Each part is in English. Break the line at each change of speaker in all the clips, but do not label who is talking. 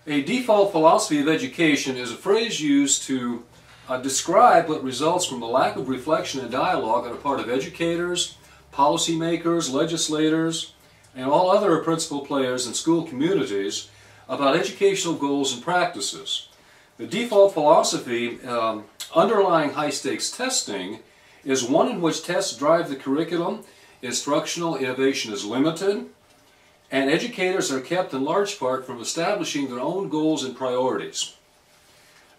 A default philosophy of education is a phrase used to describe what results from the lack of reflection and dialogue on the part of educators, policymakers, legislators, and all other principal players in school communities about educational goals and practices. The default philosophy underlying high-stakes testing is one in which tests drive the curriculum, instructional innovation is limited, and educators are kept in large part from establishing their own goals and priorities.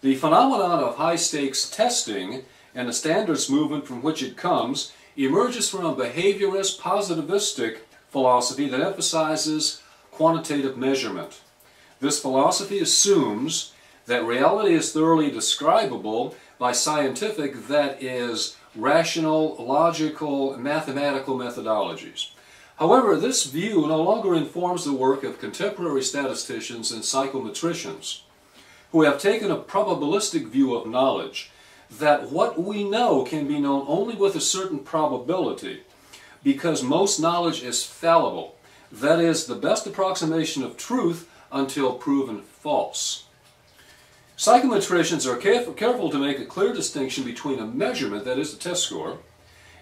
The phenomenon of high-stakes testing and the standards movement from which it comes emerges from a behaviorist, positivistic philosophy that emphasizes quantitative measurement. This philosophy assumes that reality is thoroughly describable by scientific, that is, rational, logical, mathematical methodologies. However, this view no longer informs the work of contemporary statisticians and psychometricians, who have taken a probabilistic view of knowledge, that what we know can be known only with a certain probability, because most knowledge is fallible, that is, the best approximation of truth until proven false. Psychometricians are careful to make a clear distinction between a measurement, that is the test score,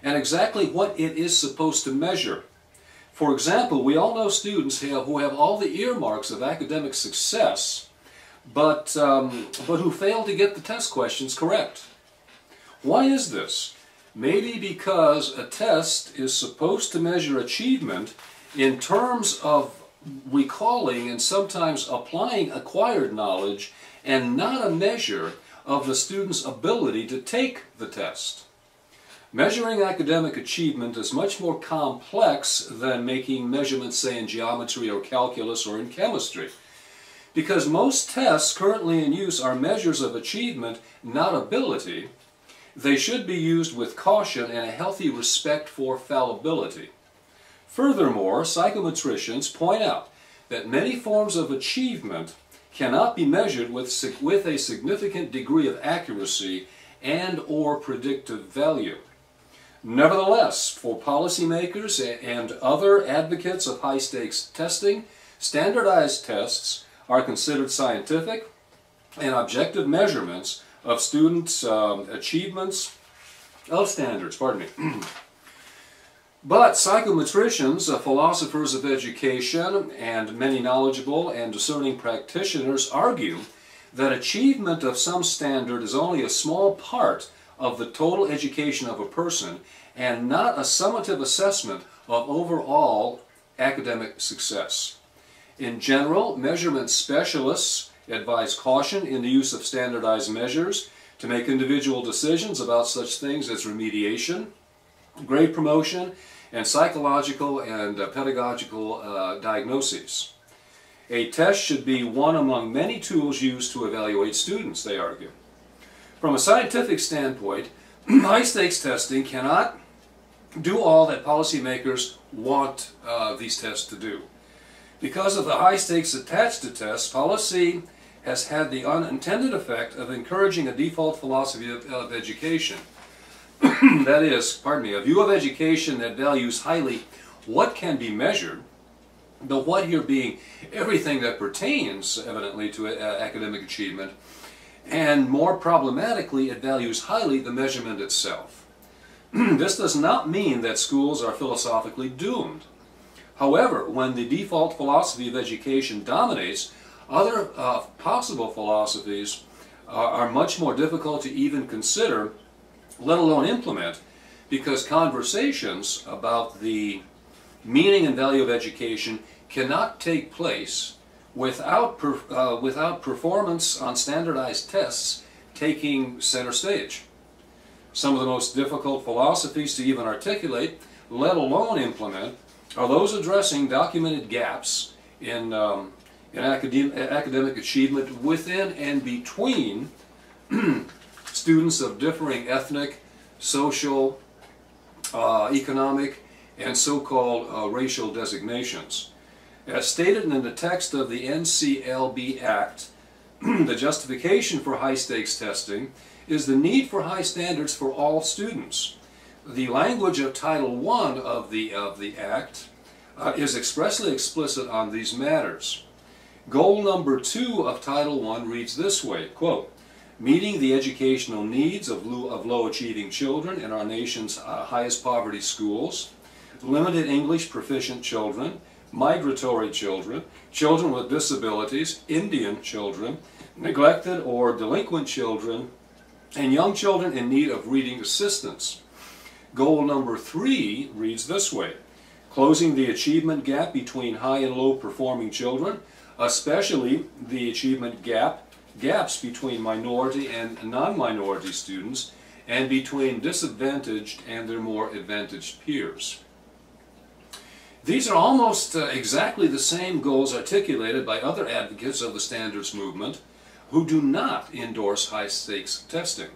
and exactly what it is supposed to measure. For example, we all know students who have all the earmarks of academic success, but who fail to get the test questions correct. Why is this? Maybe because a test is supposed to measure achievement in terms of recalling and sometimes applying acquired knowledge, and not a measure of the student's ability to take the test. Measuring academic achievement is much more complex than making measurements, say, in geometry or calculus or in chemistry, because most tests currently in use are measures of achievement, not ability. They should be used with caution and a healthy respect for fallibility. Furthermore, psychometricians point out that many forms of achievement cannot be measured with a significant degree of accuracy and or predictive value. Nevertheless, for policymakers and other advocates of high-stakes testing, standardized tests are considered scientific and objective measurements of students' achievements of standards. But psychometricians, philosophers of education, and many knowledgeable and discerning practitioners argue that achievement of some standard is only a small part of the total education of a person and not a summative assessment of overall academic success. In general, measurement specialists advise caution in the use of standardized measures to make individual decisions about such things as remediation, grade promotion, and psychological and pedagogical diagnoses. A test should be one among many tools used to evaluate students, they argue. From a scientific standpoint, high-stakes testing cannot do all that policymakers want these tests to do. Because of the high stakes attached to tests, policy has had the unintended effect of encouraging a default philosophy of education. That is, a view of education that values highly what can be measured, the what here being everything that pertains, evidently, to academic achievement, and more problematically, it values highly the measurement itself. This does not mean that schools are philosophically doomed. However, when the default philosophy of education dominates, other possible philosophies are much more difficult to even consider, let alone implement, because conversations about the meaning and value of education cannot take place without performance on standardized tests taking center stage. Some of the most difficult philosophies to even articulate, let alone implement, are those addressing documented gaps in academic achievement within and between students of differing ethnic, social, economic, and so-called racial designations. As stated in the text of the NCLB Act, the justification for high-stakes testing is the need for high standards for all students. The language of Title I of the Act is expressly explicit on these matters. Goal number 2 of Title I reads this way, quote, meeting the educational needs of low-achieving children in our nation's highest poverty schools, limited English proficient children, migratory children, children with disabilities, Indian children, neglected or delinquent children, and young children in need of reading assistance. Goal number 3 reads this way, closing the achievement gap between high and low performing children, especially the achievement gaps between minority and non-minority students, and between disadvantaged and their more advantaged peers. These are almost exactly the same goals articulated by other advocates of the standards movement who do not endorse high-stakes testing.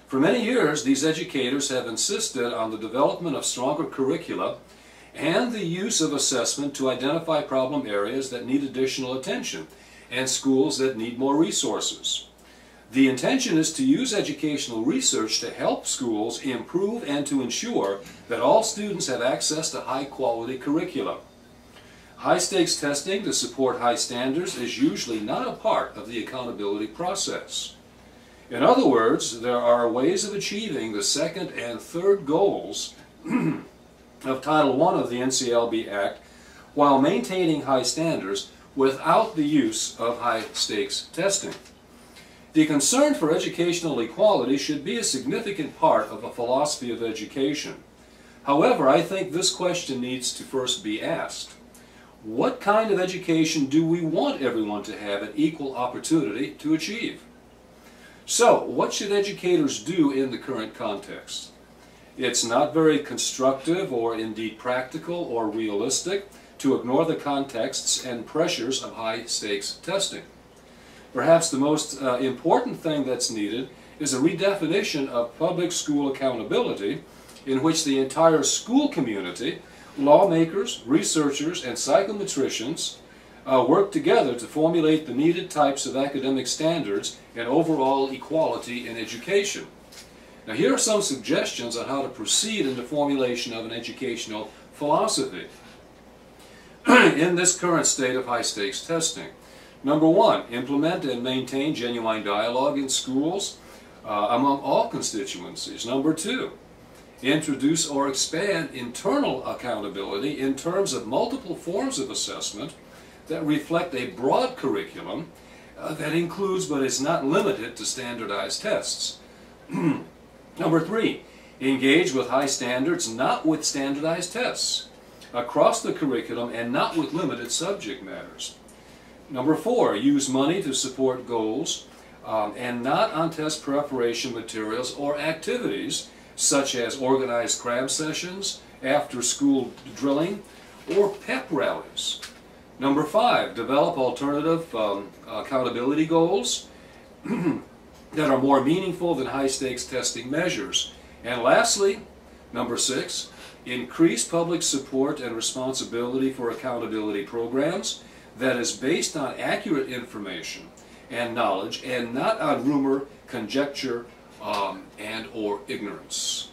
For many years, these educators have insisted on the development of stronger curricula and the use of assessment to identify problem areas that need additional attention and schools that need more resources. The intention is to use educational research to help schools improve and to ensure that all students have access to high-quality curricula. High-stakes testing to support high standards is usually not a part of the accountability process. In other words, there are ways of achieving the second and third goals of Title I of the NCLB Act while maintaining high standards without the use of high-stakes testing. The concern for educational equality should be a significant part of a philosophy of education. However, I think this question needs to first be asked. What kind of education do we want everyone to have an equal opportunity to achieve? So, what should educators do in the current context? It's not very constructive or indeed practical or realistic to ignore the contexts and pressures of high-stakes testing. Perhaps the most important thing that's needed is a redefinition of public school accountability in which the entire school community, lawmakers, researchers, and psychometricians work together to formulate the needed types of academic standards and overall equality in education. Now, here are some suggestions on how to proceed in the formulation of an educational philosophy in this current state of high-stakes testing. Number 1, implement and maintain genuine dialogue in schools among all constituencies. Number 2, introduce or expand internal accountability in terms of multiple forms of assessment that reflect a broad curriculum that includes but is not limited to standardized tests. Number 3, engage with high standards, not with standardized tests, across the curriculum and not with limited subject matters. Number 4, use money to support goals and not on test preparation materials or activities such as organized cram sessions, after-school drilling, or pep rallies. Number 5, develop alternative accountability goals that are more meaningful than high-stakes testing measures. And lastly, number 6, increase public support and responsibility for accountability programs that is based on accurate information and knowledge and not on rumor, conjecture, and or ignorance.